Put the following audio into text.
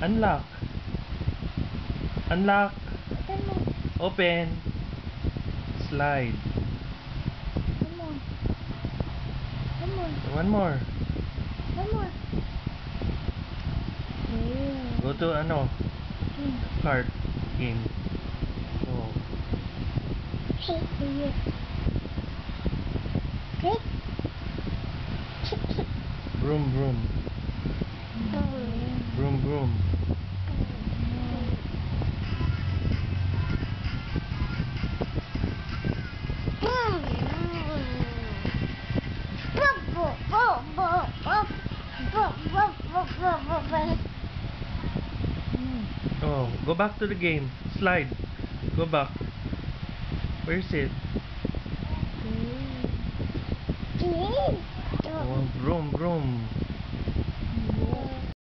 Unlock. Unlock. Come on. Open. Slide. Come on. Come on. One more. Come on. Yeah. Go to ano? Cart game. Oh. Yeah. Okay. Broom, broom. Broom, broom. Oh, go back to the game. Slide. Go back. Where's it? Oh, broom, broom.